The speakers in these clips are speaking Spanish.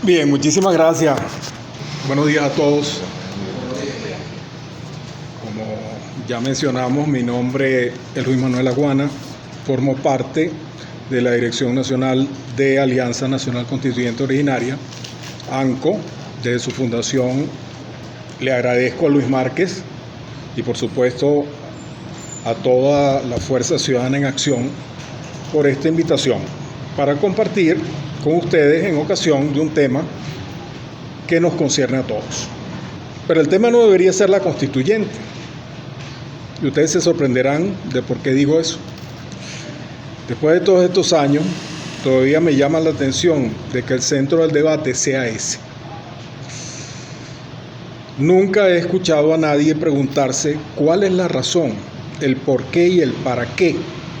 Bien, muchísimas gracias. Buenos días a todos. Como ya mencionamos, mi nombre es Luis Manuel Aguana, formo parte de la Dirección Nacional de Alianza Nacional Constituyente Originaria, ANCO. Desde su fundación le agradezco a Luis Márquez y por supuesto a toda la Fuerza Ciudadana en Acción por esta invitación para compartir con ustedes en ocasión de un tema que nos concierne a todos. Pero el tema no debería ser la constituyente. Y ustedes se sorprenderán de por qué digo eso. Después de todos estos años, todavía me llama la atención de que el centro del debate sea ese. Nunca he escuchado a nadie preguntarse cuál es la razón, el por qué y el para qué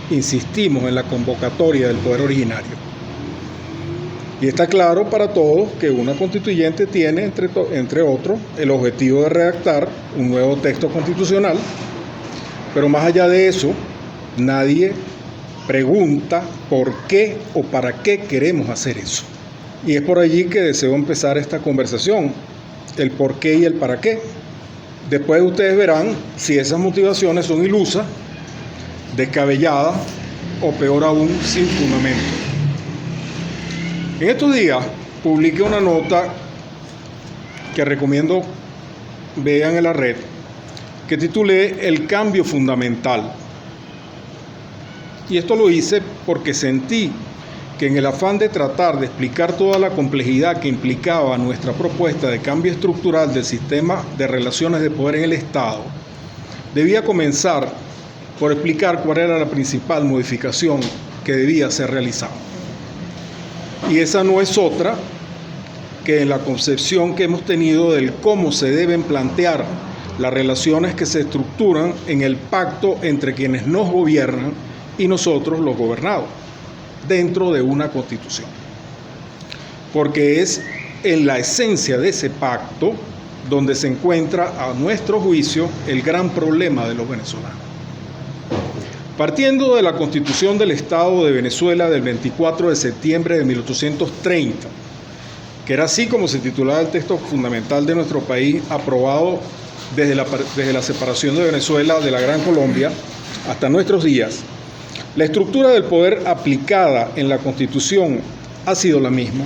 insistimos en la convocatoria del poder originario. Y está claro para todos que una constituyente tiene, entre otros, el objetivo de redactar un nuevo texto constitucional, pero más allá de eso, nadie pregunta por qué o para qué queremos hacer eso. Y es por allí que deseo empezar esta conversación, el por qué y el para qué. Después ustedes verán si esas motivaciones son ilusas, descabelladas o peor aún, sin fundamento. En estos días publiqué una nota que recomiendo vean en la red, que titulé El cambio fundamental. Y esto lo hice porque sentí que en el afán de tratar de explicar toda la complejidad que implicaba nuestra propuesta de cambio estructural del sistema de relaciones de poder en el Estado, debía comenzar por explicar cuál era la principal modificación que debía ser realizada. Y esa no es otra que la concepción que hemos tenido del cómo se deben plantear las relaciones que se estructuran en el pacto entre quienes nos gobiernan y nosotros los gobernados, dentro de una constitución. Porque es en la esencia de ese pacto donde se encuentra, a nuestro juicio, el gran problema de los venezolanos. Partiendo de la Constitución del Estado de Venezuela del 24 de septiembre de 1830, que era así como se titulaba el texto fundamental de nuestro país, aprobado desde la separación de Venezuela de la Gran Colombia hasta nuestros días, la estructura del poder aplicada en la Constitución ha sido la misma.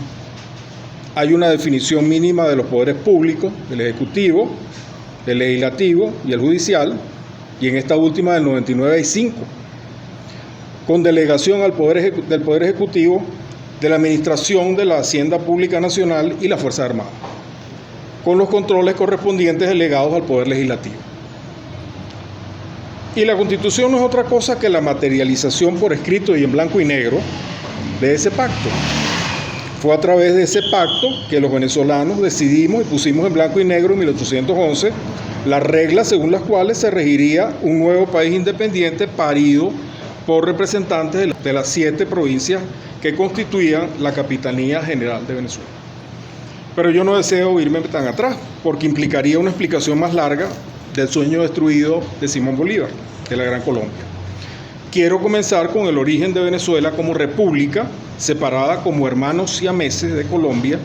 Hay una definición mínima de los poderes públicos, del Ejecutivo, del Legislativo y el Judicial, y en esta última del 99 hay 5, con delegación del Poder Ejecutivo, de la Administración de la Hacienda Pública Nacional y la Fuerza Armada, con los controles correspondientes delegados al Poder Legislativo. Y la Constitución no es otra cosa que la materialización por escrito y en blanco y negro de ese pacto. Fue a través de ese pacto que los venezolanos decidimos y pusimos en blanco y negro en 1811 las reglas según las cuales se regiría un nuevo país independiente parido por representantes de las 7 provincias que constituían la Capitanía General de Venezuela. Pero yo no deseo irme tan atrás, porque implicaría una explicación más larga del sueño destruido de Simón Bolívar, de la Gran Colombia. Quiero comenzar con el origen de Venezuela como república, separada como hermanos siameses de Colombia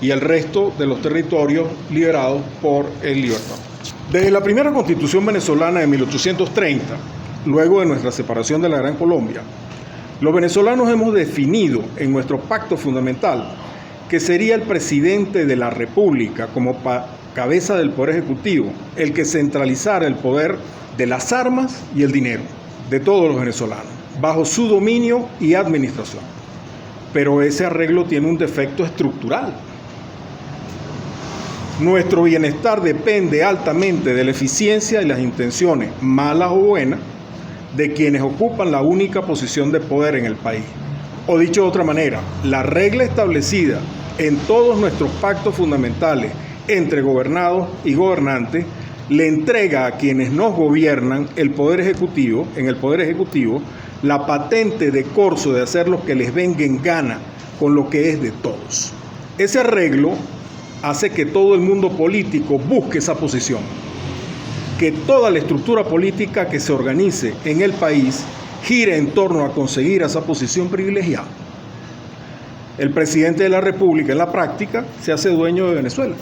y el resto de los territorios liberados por el Libertador. Desde la primera Constitución venezolana de 1830, luego de nuestra separación de la Gran Colombia, los venezolanos hemos definido en nuestro pacto fundamental que sería el presidente de la República como cabeza del Poder Ejecutivo, el que centralizara el poder de las armas y el dinero de todos los venezolanos, bajo su dominio y administración. Pero ese arreglo tiene un defecto estructural. Nuestro bienestar depende altamente de la eficiencia y las intenciones, malas o buenas, de quienes ocupan la única posición de poder en el país. O dicho de otra manera, la regla establecida en todos nuestros pactos fundamentales entre gobernados y gobernantes le entrega a quienes nos gobiernan el Poder Ejecutivo, en el Poder Ejecutivo, la patente de corso de hacer lo que les venga en gana con lo que es de todos. Ese arreglo hace que todo el mundo político busque esa posición, que toda la estructura política que se organice en el país gire en torno a conseguir esa posición privilegiada. El presidente de la República en la práctica se hace dueño de Venezuela.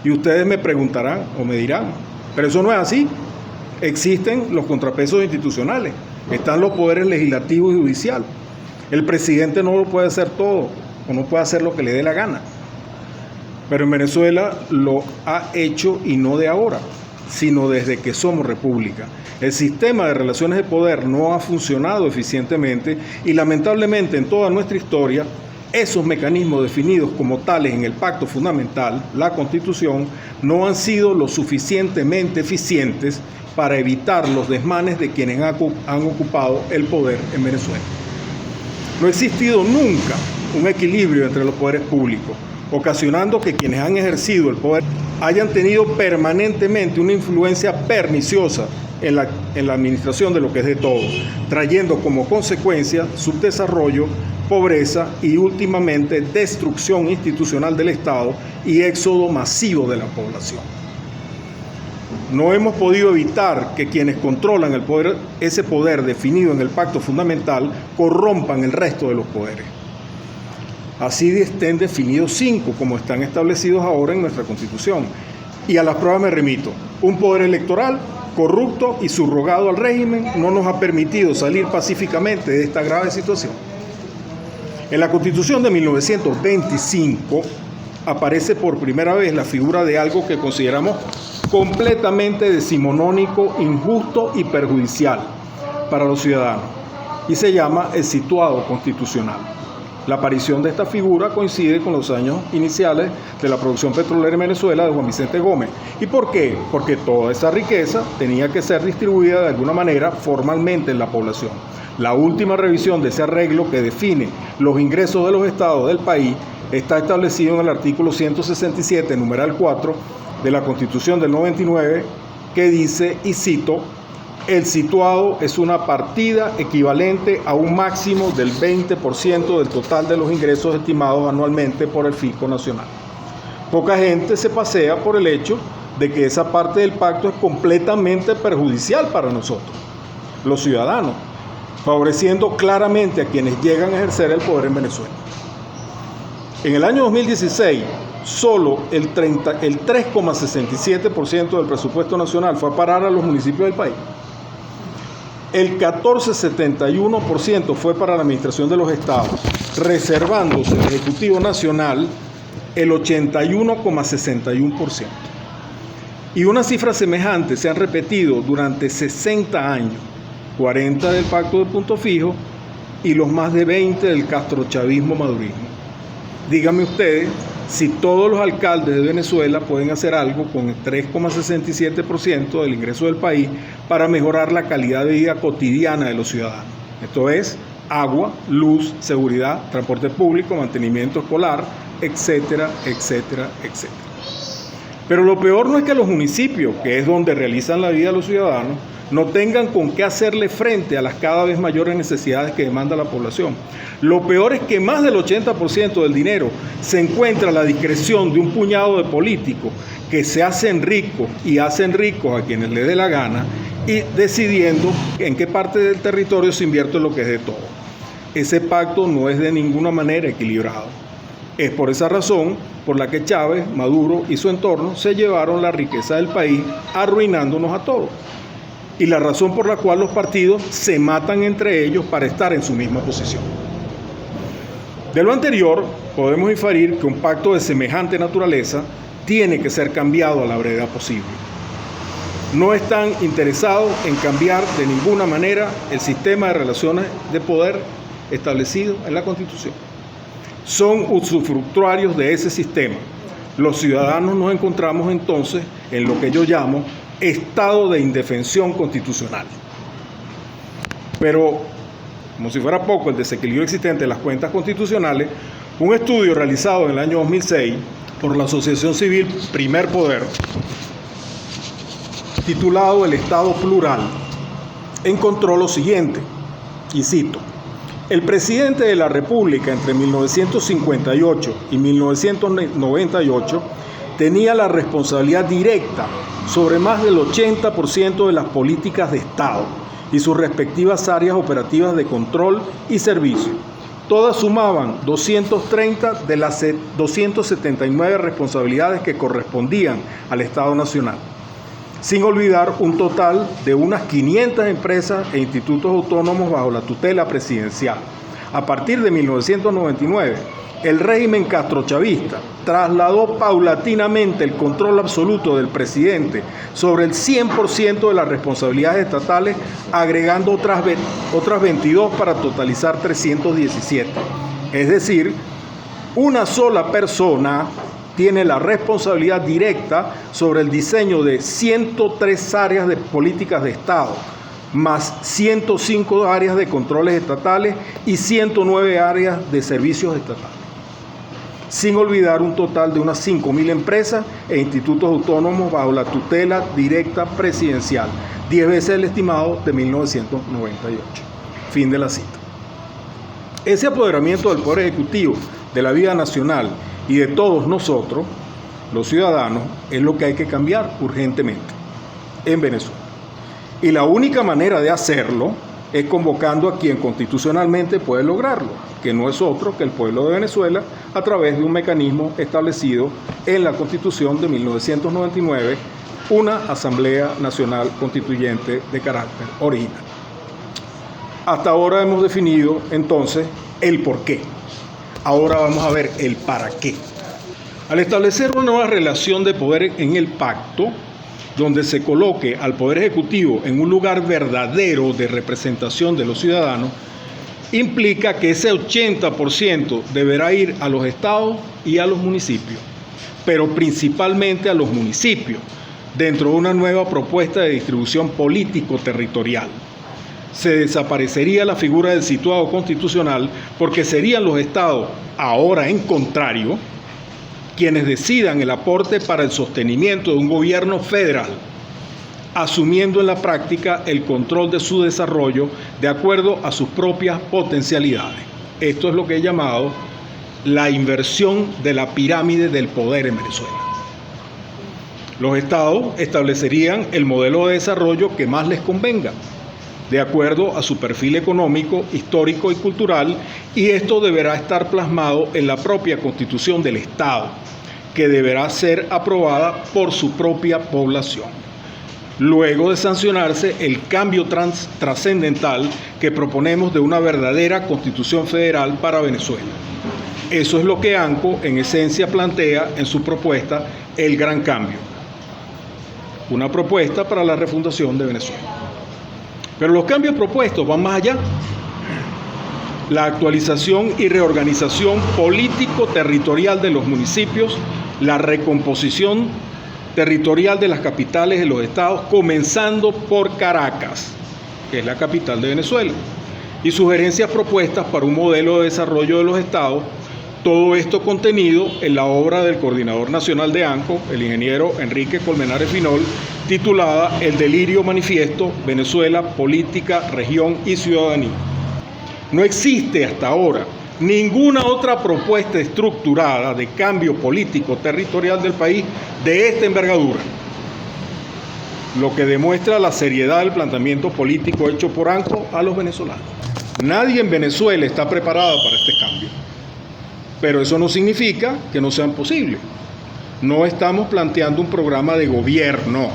Y ustedes me preguntarán o me dirán, pero eso no es así. Existen los contrapesos institucionales, están los poderes legislativo y judicial. El presidente no lo puede hacer todo o no puede hacer lo que le dé la gana. Pero en Venezuela lo ha hecho y no de ahora, sino desde que somos república. El sistema de relaciones de poder no ha funcionado eficientemente y lamentablemente en toda nuestra historia esos mecanismos definidos como tales en el pacto fundamental, la Constitución, no han sido lo suficientemente eficientes para evitar los desmanes de quienes han ocupado el poder en Venezuela. No ha existido nunca un equilibrio entre los poderes públicos, ocasionando que quienes han ejercido el poder hayan tenido permanentemente una influencia perniciosa en la administración de lo que es de todos, trayendo como consecuencia subdesarrollo, pobreza y últimamente destrucción institucional del Estado y éxodo masivo de la población. No hemos podido evitar que quienes controlan el poder, ese poder definido en el pacto fundamental, corrompan el resto de los poderes. Así estén definidos 5, como están establecidos ahora en nuestra Constitución. Y a las pruebas me remito. Un poder electoral corrupto y subrogado al régimen no nos ha permitido salir pacíficamente de esta grave situación. En la Constitución de 1925 aparece por primera vez la figura de algo que consideramos completamente decimonónico, injusto y perjudicial para los ciudadanos, y se llama el situado constitucional. La aparición de esta figura coincide con los años iniciales de la producción petrolera en Venezuela de Juan Vicente Gómez. ¿Y por qué? Porque toda esa riqueza tenía que ser distribuida de alguna manera formalmente en la población. La última revisión de ese arreglo que define los ingresos de los estados del país está establecido en el artículo 167, numeral 4, de la Constitución del 99, que dice, y cito, el situado es una partida equivalente a un máximo del 20% del total de los ingresos estimados anualmente por el Fisco Nacional. Poca gente se pasea por el hecho de que esa parte del pacto es completamente perjudicial para nosotros, los ciudadanos, favoreciendo claramente a quienes llegan a ejercer el poder en Venezuela. En el año 2016, solo el 3,67% del presupuesto nacional fue a parar a los municipios del país. El 14,71% fue para la administración de los estados, reservándose el Ejecutivo Nacional el 81,61%. Y una cifra semejante se han repetido durante 60 años, 40 del Pacto de Punto Fijo y los más de 20 del castrochavismo madurismo. Díganme ustedes si todos los alcaldes de Venezuela pueden hacer algo con el 3,67% del ingreso del país para mejorar la calidad de vida cotidiana de los ciudadanos. Esto es agua, luz, seguridad, transporte público, mantenimiento escolar, etcétera, etcétera, etcétera. Pero lo peor no es que los municipios, que es donde realizan la vida de los ciudadanos, no tengan con qué hacerle frente a las cada vez mayores necesidades que demanda la población. Lo peor es que más del 80% del dinero se encuentra a la discreción de un puñado de políticos que se hacen ricos y hacen ricos a quienes les dé la gana y decidiendo en qué parte del territorio se invierte lo que es de todo. Ese pacto no es de ninguna manera equilibrado. Es por esa razón por la que Chávez, Maduro y su entorno se llevaron la riqueza del país, arruinándonos a todos. Y la razón por la cual los partidos se matan entre ellos para estar en su misma posición. De lo anterior, podemos inferir que un pacto de semejante naturaleza tiene que ser cambiado a la brevedad posible. No están interesados en cambiar de ninguna manera el sistema de relaciones de poder establecido en la Constitución. Son usufructuarios de ese sistema. Los ciudadanos nos encontramos entonces en lo que yo llamo estado de indefensión constitucional. Pero, como si fuera poco el desequilibrio existente en las cuentas constitucionales, un estudio realizado en el año 2006 por la Asociación Civil Primer Poder, titulado El Estado Plural, encontró lo siguiente, y cito, el presidente de la República entre 1958 y 1998 tenía la responsabilidad directa sobre más del 80% de las políticas de Estado y sus respectivas áreas operativas de control y servicio, Todas sumaban 230 de las 279 responsabilidades que correspondían al Estado Nacional, sin olvidar un total de unas 500 empresas e institutos autónomos bajo la tutela presidencial. A partir de 1999, el régimen castrochavista trasladó paulatinamente el control absoluto del presidente sobre el 100% de las responsabilidades estatales, agregando otras 22 para totalizar 317. Es decir, una sola persona tiene la responsabilidad directa sobre el diseño de 103 áreas de políticas de Estado, más 105 áreas de controles estatales y 109 áreas de servicios estatales, sin olvidar un total de unas 5.000 empresas e institutos autónomos bajo la tutela directa presidencial, 10 veces el estimado de 1998. Fin de la cita. Ese apoderamiento del Poder Ejecutivo de la vida nacional y de todos nosotros, los ciudadanos, es lo que hay que cambiar urgentemente en Venezuela. Y la única manera de hacerlo es convocando a quien constitucionalmente puede lograrlo, que no es otro que el pueblo de Venezuela, a través de un mecanismo establecido en la Constitución de 1999, una Asamblea Nacional Constituyente de carácter original. Hasta ahora hemos definido entonces el por qué. Ahora vamos a ver el para qué. Al establecer una nueva relación de poder en el pacto, donde se coloque al Poder Ejecutivo en un lugar verdadero de representación de los ciudadanos, implica que ese 80% deberá ir a los estados y a los municipios, pero principalmente a los municipios, dentro de una nueva propuesta de distribución político-territorial. Se desaparecería la figura del situado constitucional porque serían los estados, ahora en contrario, quienes decidan el aporte para el sostenimiento de un gobierno federal, asumiendo en la práctica el control de su desarrollo de acuerdo a sus propias potencialidades. Esto es lo que he llamado la inversión de la pirámide del poder en Venezuela. Los estados establecerían el modelo de desarrollo que más les convenga, de acuerdo a su perfil económico, histórico y cultural, y esto deberá estar plasmado en la propia Constitución del Estado, que deberá ser aprobada por su propia población, luego de sancionarse el cambio trascendental que proponemos de una verdadera Constitución Federal para Venezuela. Eso es lo que ANCO en esencia plantea en su propuesta El Gran Cambio, una propuesta para la refundación de Venezuela. Pero los cambios propuestos van más allá. La actualización y reorganización político-territorial de los municipios, la recomposición territorial de las capitales de los estados, comenzando por Caracas, que es la capital de Venezuela, y sugerencias propuestas para un modelo de desarrollo de los estados, todo esto contenido en la obra del Coordinador Nacional de ANCO, el ingeniero Enrique Colmenares Finol, titulada El Delirio Manifiesto, Venezuela, Política, Región y Ciudadanía. No existe hasta ahora ninguna otra propuesta estructurada de cambio político territorial del país de esta envergadura, lo que demuestra la seriedad del planteamiento político hecho por ANCO a los venezolanos. Nadie en Venezuela está preparado para este cambio, pero eso no significa que no sean posibles. No estamos planteando un programa de gobierno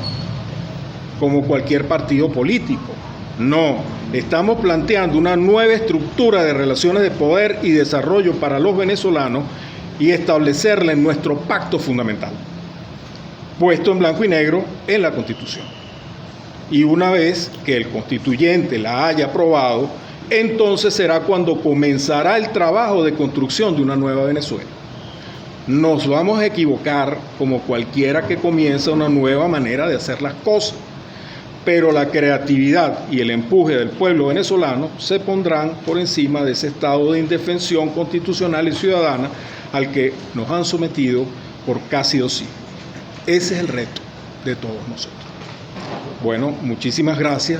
como cualquier partido político. No, estamos planteando una nueva estructura de relaciones de poder y desarrollo para los venezolanos y establecerla en nuestro pacto fundamental, puesto en blanco y negro en la Constitución. Y una vez que el constituyente la haya aprobado, entonces será cuando comenzará el trabajo de construcción de una nueva Venezuela. Nos vamos a equivocar como cualquiera que comienza una nueva manera de hacer las cosas, pero la creatividad y el empuje del pueblo venezolano se pondrán por encima de ese estado de indefensión constitucional y ciudadana al que nos han sometido por casi 2 siglos. Ese es el reto de todos nosotros. Bueno, muchísimas gracias.